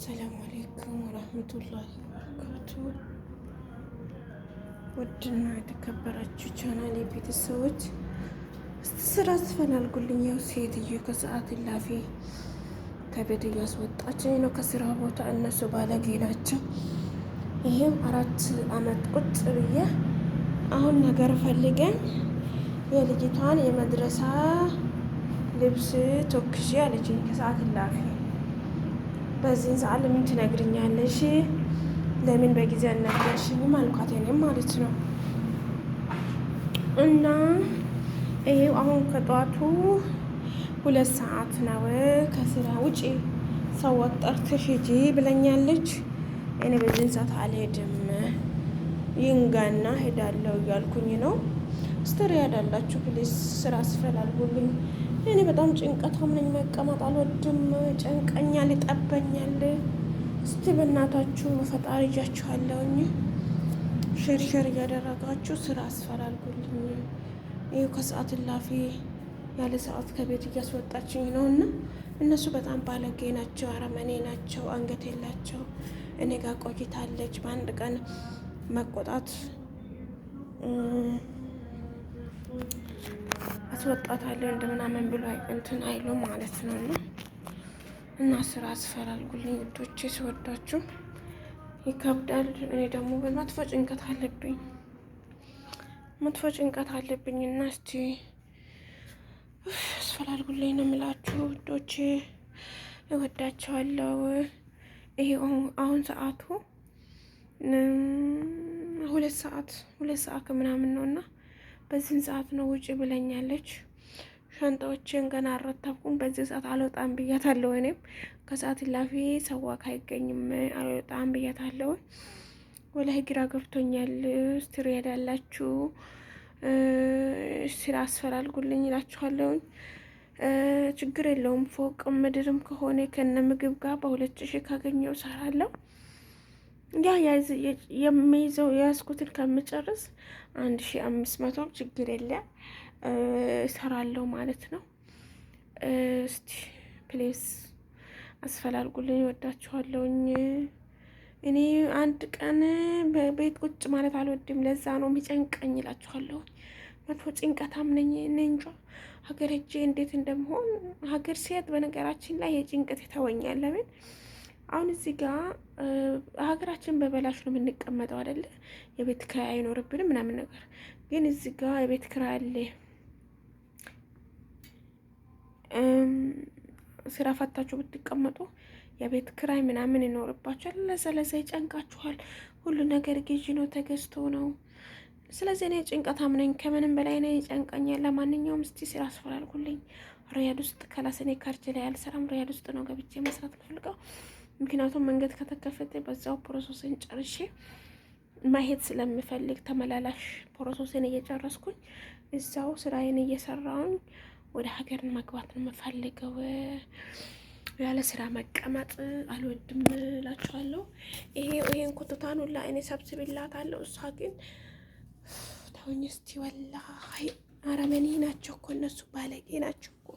ሰላም አለይኩም ወራህመቱላሂ ወበረካቱ። ውድና የተከበራችሁ ቻናል የቤተሰቦች እስቲ ስራ አስፈላልጉልኝ። ያው ሴትዮ ከሰዓት እላፊ ከቤት እያስወጣችኝ ነው ከስራ ቦታ። እነሱ ባለጌ ናቸው። ይሄም 4 አመት ቁጭ ብዬ አሁን ነገር ፈልገን የልጅቷን የመድረሳ ልብስ ተኩሼ አለችኝ ከሰዓት እላፊ። በዚህን ሰዓት ለምን ትነግርኛለሽ? ለምን በጊዜ አልነገርሽኝም አልኳት። እኔም ማለት ነው። እና ይሄው አሁን ከጧቱ 2 ሰዓት ነው ከስራ ውጪ ሰው ጠርተሽ ሂጂ ብለኛለች። እኔ በዚህን ሰዓት አልሄድም ይንጋና ሄዳለሁ እያልኩኝ ነው። ስትሪ ያዳላችሁ ፕሊስ ስራ አስፈላልጉልኝ። እኔ በጣም ጭንቀታም ነኝ። መቀመጥ አልወድም። ጨንቀኛል፣ ይጠበኛል። እስቲ በእናታችሁ በፈጣሪ እጃችኋለሁኝ ሸርሸር እያደረጋችሁ ስራ አስፈላልጉልኝ። ይኸው ከሰዓት እላፊ ያለ ሰዓት ከቤት እያስወጣችኝ ነው። እና እነሱ በጣም ባለጌ ናቸው፣ አረመኔ ናቸው፣ አንገት የላቸው። እኔ ጋር ቆይታለች። በአንድ ቀን መቆጣት አስወጣታለሁ እንደምናምን ብሎ እንትን አይሉ ማለት ነው። እና ስራ አስፈላልጉልኝ ውዶቼ፣ ሲወዳችሁ ይከብዳል። እኔ ደግሞ በመጥፎ ጭንቀት አለብኝ፣ መጥፎ ጭንቀት አለብኝ። እና እስቲ አስፈላልጉልኝ ነው የምላችሁ ውዶቼ፣ እወዳቸዋለሁ። ይሄ አሁን ሰዓቱ 2 ሰዓት ከምናምን ነው። እና በዚህን ሰዓት ነው ውጪ ብለኛለች። ሻንጣዎችን ገና አልረተብኩም። በዚህ ሰዓት አልወጣም ብያታለሁ። እኔም ከሰዓት ላፊ ሰዋክ አይገኝም አልወጣም ብያታለሁ። ወላሂ ግራ ገብቶኛል። ስትሪ ሄዳላችሁ ስራ አስፈላልጉልኝ እላችኋለሁ። ችግር የለውም። ፎቅ ምድርም ከሆነ ከነ ምግብ ጋር በ2000 ካገኘው እሰራለሁ። የሚይዘው የያዝኩትን ከምጨርስ 1500 ችግር የለ እሰራለሁ ማለት ነው። እስቲ ፕሌስ አስፈላልጉልኝ። ወዳችኋለሁኝ። እኔ አንድ ቀን በቤት ቁጭ ማለት አልወድም። ለዛ ነው የሚጨንቀኝ እላችኋለሁ። መጥፎ ጭንቀታም ነኝ። እኔ እንጃ ሀገር ሄጄ እንዴት እንደምሆን። ሀገር ሲሄድ በነገራችን ላይ የጭንቀት የተወኛል። ለምን አሁን እዚህ ጋር ሀገራችን በበላሽ ነው የምንቀመጠው አይደለ? የቤት ክራይ አይኖርብንም ምናምን ነገር። ግን እዚህ ጋር የቤት ክራይ አለ። ስራ ፈታችሁ ብትቀመጡ የቤት ክራይ ምናምን ይኖርባችኋል። ለዛ ይጨንቃችኋል። ሁሉ ነገር ግዢ ነው፣ ተገዝቶ ነው። ስለዚህ እኔ ጭንቀታም ነኝ። ከምንም በላይ እኔ ይጨንቀኛል። ለማንኛውም እስቲ ስራ አስፈላልጉልኝ። ሪያድ ውስጥ ከላሰኔ ካርጅ ላይ አልሰራም። ሪያድ ውስጥ ነው ገብቼ መስራት ፈልገው። ምክንያቱም መንገድ ከተከፈተ በዛው ፕሮሰስን ጨርሼ ማሄድ ስለምፈልግ ተመላላሽ ፕሮሰስን እየጨረስኩኝ እዛው ስራዬን እየሰራውኝ ወደ ሀገር መግባት ነው የምፈልገው። ያለ ስራ መቀመጥ አልወድም እላችኋለሁ። ይሄን ኩትታን ሁላ እኔ ሰብስብላታለሁ። እሷ ግን ተውኝ እስቲ። ወላሂ አረመኔ ናቸው እኮ እነሱ፣ ባለጌ ናቸው እኮ።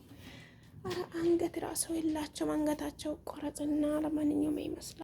አረ አንገት ራሰው የላቸው፣ አንገታቸው ቆረጥና ለማንኛውም ይመስላል።